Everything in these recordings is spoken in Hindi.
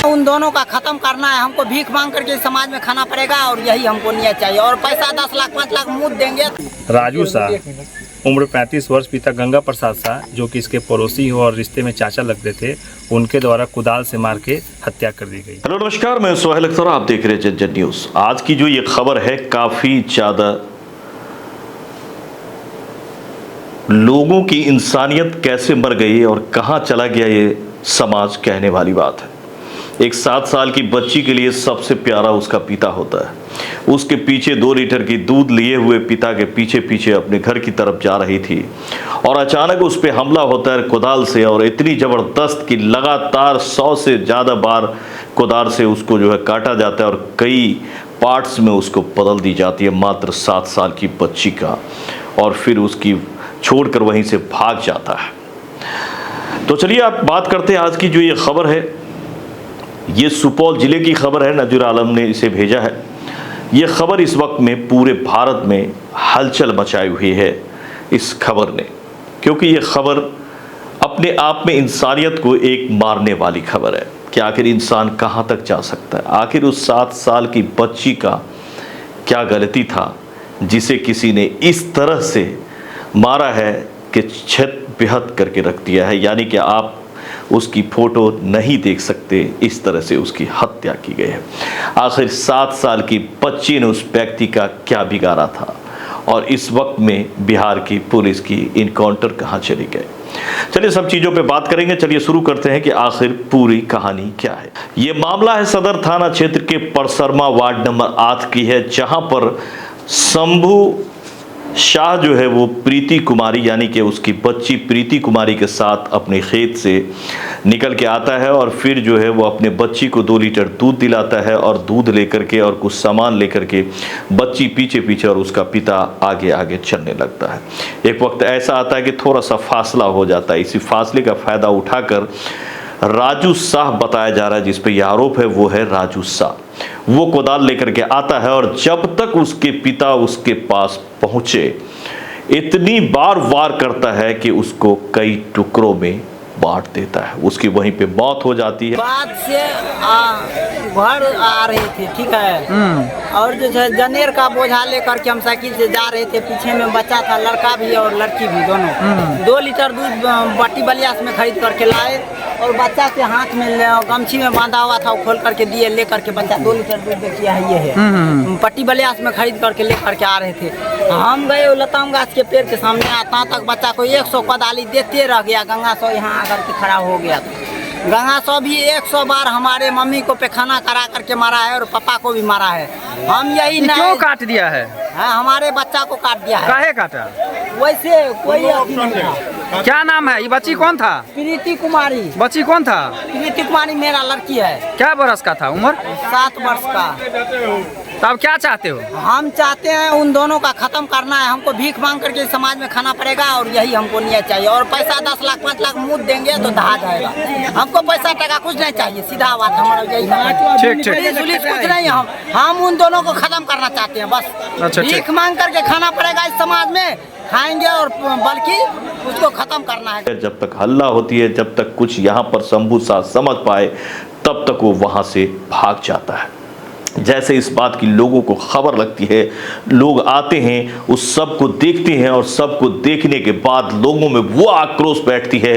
उन दोनों का खत्म करना है। हमको भीख मांग करके समाज में खाना पड़ेगा और यही हमको न्याय चाहिए। और पैसा 10 लाख 5 लाख मुँह देंगे। राजू शाह उम्र 35 वर्ष, पिता गंगा प्रसाद शाह जो कि इसके पड़ोसी हो और रिश्ते में चाचा लगते थे, उनके द्वारा कुदाल से मार के हत्या कर दी गई। हेलो नमस्कार, मैं सोहेल अख्तर, आप देख रहे हैं जन न्यूज़। आज की जो ये खबर है काफ़ी ज़्यादा लोगों की इंसानियत कैसे मर गई और कहाँ चला गया ये समाज कहने वाली बात है। एक 7 साल की बच्ची के लिए सबसे प्यारा उसका पिता होता है। उसके पीछे 2 लीटर की दूध लिए हुए पिता के पीछे पीछे अपने घर की तरफ जा रही थी और अचानक उस पर हमला होता है कुदाल से, और इतनी ज़बरदस्त कि लगातार 100 से ज़्यादा बार कुदाल से उसको जो है काटा जाता है और कई पार्ट्स में उसको बदल दी जाती है मात्र 7 साल की बच्ची का, और फिर उसकी छोड़कर वहीं से भाग जाता है। तो चलिए आप बात करते हैं आज की जो ये खबर है। ये सुपौल जिले की खबर है, नज़ीर आलम ने इसे भेजा है। ये खबर इस वक्त में पूरे भारत में हलचल मचाई हुई है इस खबर ने, क्योंकि ये खबर अपने आप में इंसानियत को एक मारने वाली खबर है कि आखिर इंसान कहाँ तक जा सकता है। आखिर उस 7 साल की बच्ची का क्या गलती था जिसे किसी ने इस तरह से मारा है कि छत बेहद करके रख दिया है। यानी कि आप उसकी फोटो नहीं देख सकते, इस तरह से उसकी हत्या की गई है। आखिर 7 साल की बच्ची ने उस व्यक्ति का क्या बिगाड़ा था और इस वक्त में बिहार की पुलिस की इनकाउंटर कहाँ चली गए। चलिए सब चीज़ों पे बात करेंगे। चलिए शुरू करते हैं कि आखिर पूरी कहानी क्या है। ये मामला है सदर थाना क्षेत्र के परसरमा वार्ड नंबर 8 की है, जहाँ पर शंभू शाह जो है वो प्रीति कुमारी यानी कि उसकी बच्ची प्रीति कुमारी के साथ अपने खेत से निकल के आता है और फिर जो है वो अपने बच्ची को 2 लीटर दूध दिलाता है और दूध लेकर के और कुछ सामान लेकर के बच्ची पीछे पीछे और उसका पिता आगे आगे चलने लगता है। एक वक्त ऐसा आता है कि थोड़ा सा फासला हो जाता है। इसी फासले का फ़ायदा उठाकर राजू शाह बताया जा रहा है, जिस पे यह आरोप है वो है राजू शाह। वो कुदाल लेकर के आता है और जब तक उसके पिता उसके पास पहुंचे इतनी बार वार करता है कि उसको कई टुकड़ों में बांट देता है। उसकी वहीं पे मौत हो जाती है। बाद से घर आ रहे थे, ठीक है, और जो है जनेर का बोझा लेकर के हम साइकिल से जा रहे थे। पीछे में बच्चा था, लड़का भी और लड़की भी, दोनों 2 लीटर दूध बट्टी बलियास में खरीद करके लाए और बच्चा के हाथ में गमछी में बांधा हुआ था, वो खोल करके दिए। लेकर के बच्चा 2 लीटर दूध देखिए ये है, पट्टी बलियास में खरीद करके लेकर के आ रहे थे। हम गए लताम गाछ के पेड़ के सामने, आता तक बच्चा को 100 कोदाली देते रह गया। गंगा सौ यहाँ आकर के खड़ा हो गया था। गंगा सौ भी 100 बार हमारे मम्मी को पैखाना करा करके मारा है और पापा को भी मारा है। हम यही नहीं, क्यों काट दिया है? हमारे बच्चा को काट दिया है। काहे काटा? वैसे कोई नहीं था। क्या नाम है? ये बच्ची कौन था? प्रीति कुमारी। बच्ची कौन था? प्रीति कुमारी मेरा लड़की है। क्या बरस का था उम्र? 7 वर्ष का। तब क्या चाहते हो? हम चाहते हैं उन दोनों का खत्म करना है। हमको भीख मांग करके समाज में खाना पड़ेगा और यही हमको न्याय चाहिए। और पैसा 10 लाख 5 लाख मुँह देंगे तो दहा जाएगा। हमको पैसा टका कुछ नहीं चाहिए, सीधा बात हमारा यही है। पुलिस कुछ नहीं, हम उन दोनों को खत्म करना चाहते हैं बस। अच्छा, भीख मांग करके खाना पड़ेगा इस समाज में, खाएंगे और बल्कि उसको खत्म करना है। जब तक हल्ला होती है, जब तक कुछ यहाँ पर शंभू शाह समझ पाए, तब तक वो वहाँ से भाग जाता है। जैसे इस बात की लोगों को खबर लगती है, लोग आते हैं, उस सब को देखते हैं और सबको देखने के बाद लोगों में वो आक्रोश बैठती है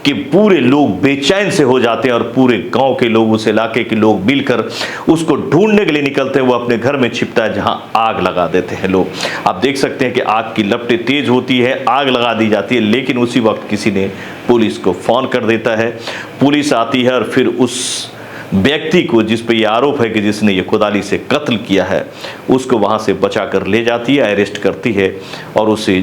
कि पूरे लोग बेचैन से हो जाते हैं और पूरे गांव के लोग, उस इलाके के लोग मिलकर उसको ढूंढने के लिए निकलते हैं। वो अपने घर में छिपता है जहां आग लगा देते हैं लोग। आप देख सकते हैं कि आग की लपटें तेज होती है, आग लगा दी जाती है, लेकिन उसी वक्त किसी ने पुलिस को फोन कर देता है। पुलिस आती है और फिर उस व्यक्ति को जिस पे ये आरोप है कि जिसने ये कुदाली से कत्ल किया है, उसको वहाँ से बचा कर ले जाती है, अरेस्ट करती है और उसे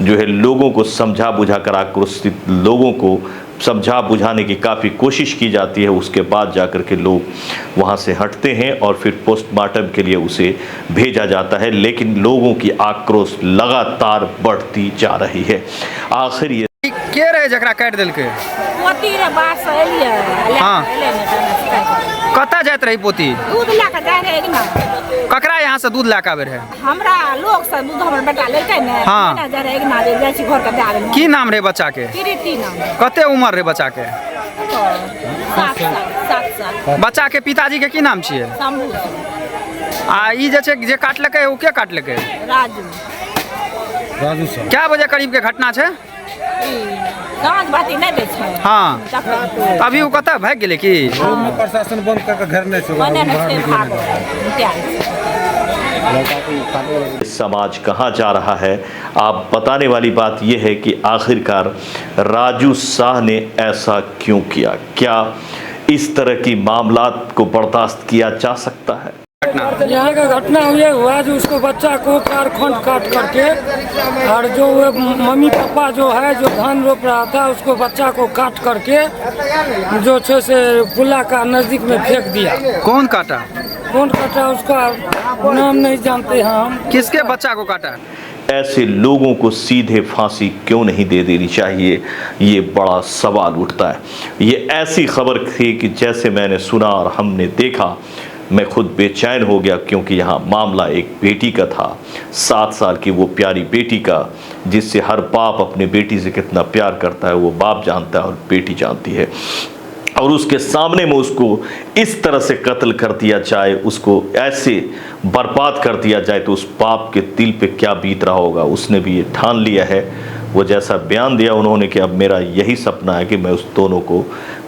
जो है लोगों को समझा बुझा कर, आक्रोशित लोगों को समझा बुझाने की काफ़ी कोशिश की जाती है। उसके बाद जाकर के लोग वहाँ से हटते हैं और फिर पोस्टमार्टम के लिए उसे भेजा जाता है। लेकिन लोगों की आक्रोश लगातार बढ़ती जा रही है। आखिर ये के रहे जकरा काट दिल के? पोती रे बात से एलिए। हाँ। कता जात रही पोती? दूध लेके जाए रहे ना। ककरा यहाँ से दूध लेके आवे रहे? हमरा लोग से दूध हमर बेटा लेके ने। हाँ। ना जा रहे ना, जाय छी घर के दे आवे। की नाम रहे बच्चा के? प्रीति नाम। कते उम्र रहे बच्चा के? सात बच्चा के पिताजी के की नाम छियै? शंभू आ ई जे छै जे काटलकै ओ के काटलकै? राजू क्या बजे करीब के घटना छै? साँझ बाती नहीं दे छै। हाँ तखन अभी वो कतऽ भाग गेलै की? प्रशासन बंद करके घर नहीं से मने नहीं छै भागो मुटिया समाज कहाँ जा रहा है? आप बताने वाली बात यह है कि आखिरकार राजू शाह ने ऐसा क्यों किया? क्या इस तरह की मामलात को बर्दाश्त किया जा सकता है? यहाँ का घटना ये हुआ जो उसको बच्चा को कारखंड काट करके और जो वो मम्मी पापा जो है जो धान रोप रहा था उसको बच्चा को काट करके जो छे से पुला का नजदीक में फेंक दिया। कौन काटा? कौन काटा उसका नाम नहीं जानते हम। किसके बच्चा को काटा? ऐसे लोगों को सीधे फांसी क्यों नहीं दे देनी चाहिए, ये बड़ा सवाल उठता है। ये ऐसी खबर थी कि जैसे मैंने सुना और हमने देखा मैं खुद बेचैन हो गया, क्योंकि यहाँ मामला एक बेटी का था, 7 साल की वो प्यारी बेटी का, जिससे हर बाप अपने बेटी से कितना प्यार करता है वो बाप जानता है और बेटी जानती है। और उसके सामने में उसको इस तरह से कत्ल कर दिया जाए, उसको ऐसे बर्बाद कर दिया जाए, तो उस बाप के दिल पे क्या बीत रहा होगा। उसने भी ये ठान लिया है, वो जैसा बयान दिया उन्होंने कि अब मेरा यही सपना है कि मैं उस दोनों को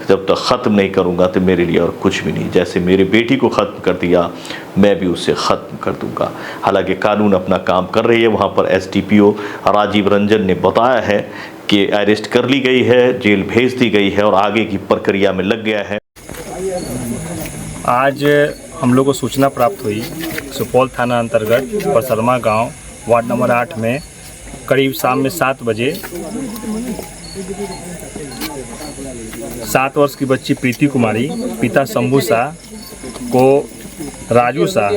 जब तक ख़त्म नहीं करूँगा तो मेरे लिए और कुछ भी नहीं। जैसे मेरी बेटी को ख़त्म कर दिया मैं भी उसे ख़त्म कर दूँगा। हालांकि कानून अपना काम कर रही है। वहाँ पर SDPO राजीव रंजन ने बताया है कि अरेस्ट कर ली गई है, जेल भेज दी गई है और आगे की प्रक्रिया में लग गया है। आज हम लोग को सूचना प्राप्त हुई सुपौल थाना अंतर्गत परसरमा गांव वार्ड नंबर 8 में करीब शाम में 7 बजे 7 वर्ष की बच्ची प्रीति कुमारी पिता शंभू शाह को राजू शाह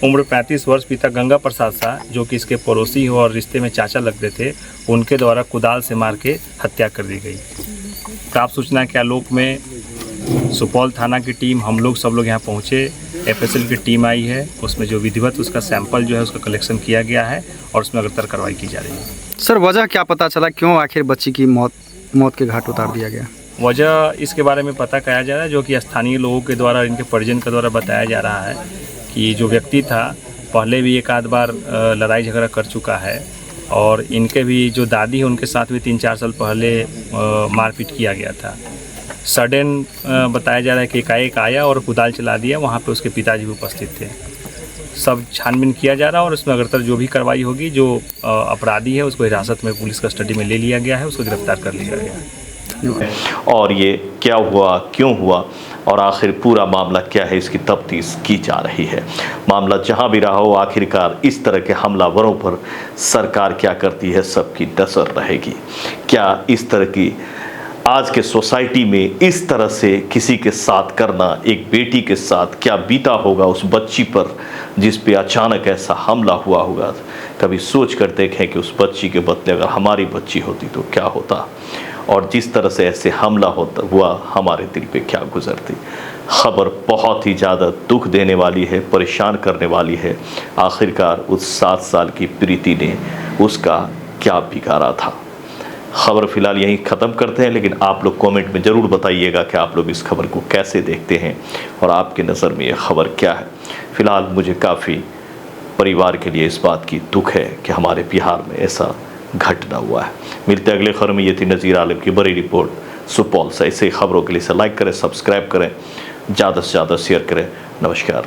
उम्र 35 वर्ष पिता गंगा प्रसाद शाह जो कि इसके पड़ोसी हो और रिश्ते में चाचा लगते थे, उनके द्वारा कुदाल से मार के हत्या कर दी गई। प्राप्त सूचना के आलोक में सुपौल थाना की टीम, हम लोग सब लोग यहाँ पहुँचे, FSL की टीम आई है, उसमें जो विधिवत उसका सैंपल जो है उसका कलेक्शन किया गया है और उसमें अग्रतर कार्रवाई की जा रही है। सर वजह क्या पता चला, क्यों आखिर बच्ची की मौत के घाट उतार दिया गया? वजह इसके बारे में पता किया जा रहा है, जो कि स्थानीय लोगों के द्वारा, इनके परिजन के द्वारा बताया जा रहा है कि जो व्यक्ति था पहले भी एक आध बार लड़ाई झगड़ा कर चुका है और इनके भी जो दादी है उनके साथ भी 3-4 साल पहले मारपीट किया गया था। सडन बताया जा रहा है कि एकाएक आया और कुदाल चला दिया, वहाँ पे उसके पिताजी भी उपस्थित थे। सब छानबीन किया जा रहा है और उसमें अग्रतर जो भी कार्रवाई होगी, जो अपराधी है उसको हिरासत में पुलिस कस्टडी में ले लिया गया है, उसको गिरफ्तार कर लिया गया है। और ये क्या हुआ, क्यों हुआ और आखिर पूरा मामला क्या है, इसकी तफ्तीश की जा रही है। मामला जहां भी रहा हो, आखिरकार इस तरह के हमलावरों पर सरकार क्या करती है, सबकी नजर रहेगी। क्या इस तरह की आज के सोसाइटी में इस तरह से किसी के साथ करना, एक बेटी के साथ क्या बीता होगा उस बच्ची पर जिस पे अचानक ऐसा हमला हुआ होगा। कभी सोच कर देखें कि उस बच्ची के बदले अगर हमारी बच्ची होती तो क्या होता, और जिस तरह से ऐसे हमला हुआ हमारे दिल पे क्या गुजरती। खबर बहुत ही ज़्यादा दुख देने वाली है, परेशान करने वाली है। आखिरकार उस 7 साल की प्रीति ने उसका क्या बिगाड़ा था। खबर फिलहाल यहीं ख़त्म करते हैं, लेकिन आप लोग कमेंट में ज़रूर बताइएगा कि आप लोग इस खबर को कैसे देखते हैं और आपके नज़र में ये खबर क्या है। फ़िलहाल मुझे काफ़ी परिवार के लिए इस बात की दुख है कि हमारे बिहार में ऐसा घटना हुआ है। मिलते अगले खबर में। ये थी नज़ीर आलम की बड़ी रिपोर्ट सुपौल से। ऐसे खबरों के लिए लाइक करें, सब्सक्राइब करें, ज़्यादा से ज़्यादा शेयर करें। नमस्कार।